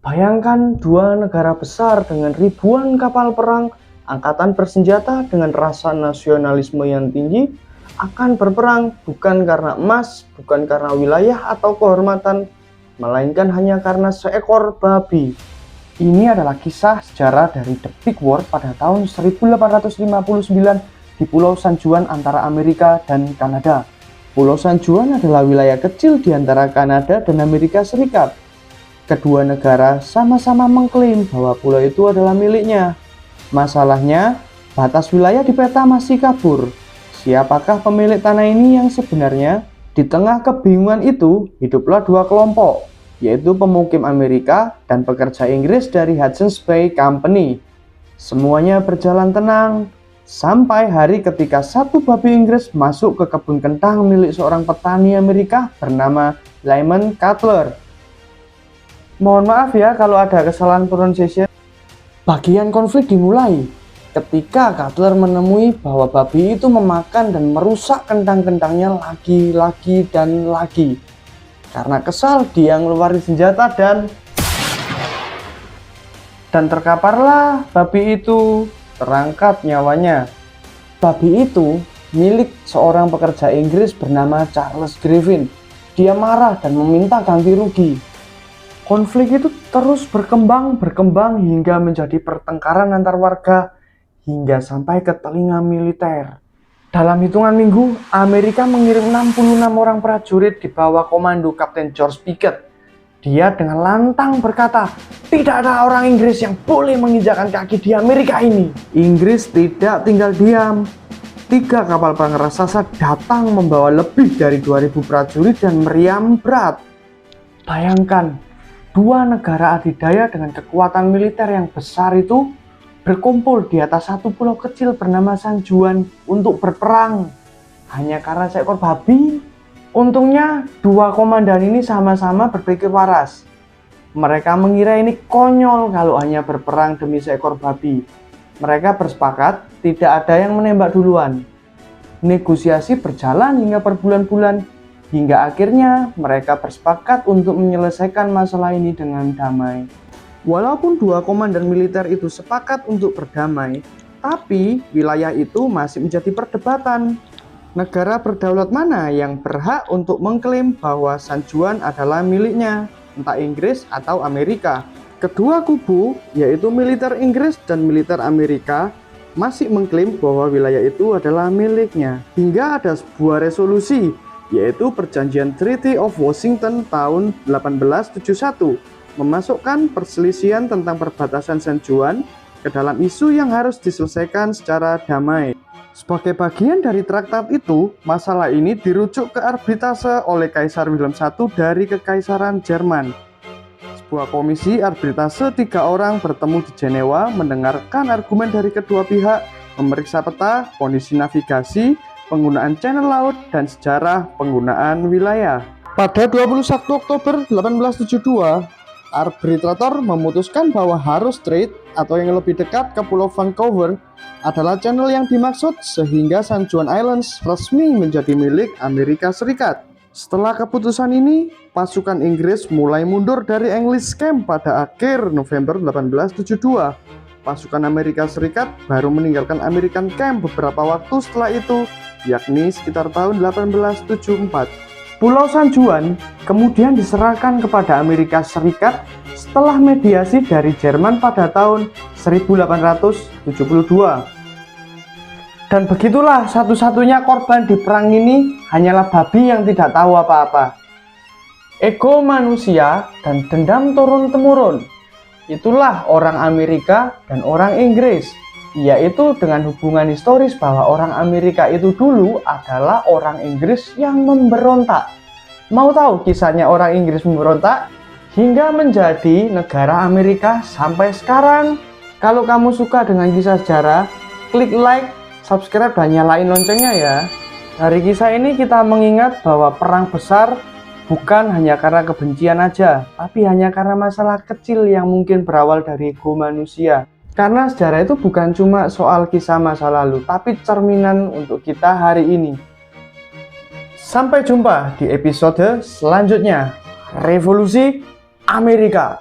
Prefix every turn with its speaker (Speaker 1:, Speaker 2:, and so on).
Speaker 1: Bayangkan dua negara besar dengan ribuan kapal perang, angkatan bersenjata dengan rasa nasionalisme yang tinggi, akan berperang bukan karena emas, bukan karena wilayah atau kehormatan, melainkan hanya karena seekor babi. Ini adalah kisah sejarah dari The Big War pada tahun 1859 di Pulau San Juan antara Amerika dan Kanada. Pulau San Juan adalah wilayah kecil di antara Kanada dan Amerika Serikat. Kedua negara sama-sama mengklaim bahwa pulau itu adalah miliknya. Masalahnya, batas wilayah di peta masih kabur. Siapakah pemilik tanah ini yang sebenarnya? Di tengah kebingungan itu, hiduplah dua kelompok, yaitu pemukim Amerika dan pekerja Inggris dari Hudson's Bay Company. Semuanya berjalan tenang, sampai hari ketika satu babi Inggris masuk ke kebun kentang milik seorang petani Amerika bernama Lyman Cutler. Mohon maaf ya kalau ada kesalahan pronunciation. Bagian konflik dimulai ketika Cutler menemui bahwa babi itu memakan dan merusak kentang-kentangnya lagi dan lagi. Karena kesal, dia ngeluarin senjata dan terkaparlah babi itu, terangkat nyawanya. Babi itu milik seorang pekerja Inggris bernama Charles Griffin. Dia marah dan meminta ganti rugi. Konflik itu terus berkembang hingga menjadi pertengkaran antar warga hingga sampai ke telinga militer. Dalam hitungan minggu, Amerika mengirim 66 orang prajurit di bawah komando Kapten George Pickett. Dia dengan lantang berkata, tidak ada orang Inggris yang boleh menginjakkan kaki di Amerika ini. Inggris tidak tinggal diam. 3 kapal perang raksasa datang membawa lebih dari 2.000 prajurit dan meriam berat. Bayangkan, dua negara adidaya dengan kekuatan militer yang besar itu berkumpul di atas satu pulau kecil bernama San Juan untuk berperang hanya karena seekor babi. Untungnya dua komandan ini sama-sama berpikir waras. Mereka mengira ini konyol kalau hanya berperang demi seekor babi. Mereka bersepakat tidak ada yang menembak duluan. Negosiasi berjalan hingga berbulan-bulan, hingga akhirnya mereka bersepakat untuk menyelesaikan masalah ini dengan damai. Walaupun dua komandan militer itu sepakat untuk berdamai, tapi wilayah itu masih menjadi perdebatan. Negara berdaulat mana yang berhak untuk mengklaim bahwa San Juan adalah miliknya, entah Inggris atau Amerika? Kedua kubu, yaitu militer Inggris dan militer Amerika, masih mengklaim bahwa wilayah itu adalah miliknya. Hingga ada sebuah resolusi, yaitu Perjanjian Treaty of Washington tahun 1871, memasukkan perselisihan tentang perbatasan San Juan ke dalam isu yang harus diselesaikan secara damai. Sebagai bagian dari traktat itu, masalah ini dirujuk ke arbitrase oleh Kaisar Wilhelm I dari Kekaisaran Jerman. Sebuah komisi arbitrase 3 orang bertemu di Jenewa, mendengarkan argumen dari kedua pihak, memeriksa peta, kondisi navigasi, penggunaan channel laut, dan sejarah penggunaan wilayah. Pada 21 Oktober 1872, arbitrator memutuskan bahwa Harrow Strait atau yang lebih dekat ke Pulau Vancouver adalah channel yang dimaksud, sehingga San Juan Islands resmi menjadi milik Amerika Serikat. Setelah keputusan ini, pasukan Inggris mulai mundur dari English Camp pada akhir November 1872. Pasukan Amerika Serikat baru meninggalkan American Camp beberapa waktu setelah itu, yakni sekitar tahun 1874. Pulau San Juan kemudian diserahkan kepada Amerika Serikat setelah mediasi dari Jerman pada tahun 1872. Dan begitulah satu-satunya korban di perang ini hanyalah babi yang tidak tahu apa-apa. Ego manusia dan dendam turun-temurun. Itulah orang Amerika dan orang Inggris, yaitu dengan hubungan historis bahwa orang Amerika itu dulu adalah orang Inggris yang memberontak. Mau tahu kisahnya orang Inggris memberontak hingga menjadi negara Amerika sampai sekarang? Kalau kamu suka dengan kisah sejarah, klik like, subscribe, dan nyalain loncengnya ya. Dari kisah ini kita mengingat bahwa perang besar bukan hanya karena kebencian aja, tapi hanya karena masalah kecil yang mungkin berawal dari ego manusia. Karena sejarah itu bukan cuma soal kisah masa lalu, tapi cerminan untuk kita hari ini. Sampai jumpa di episode selanjutnya. Revolusi Amerika.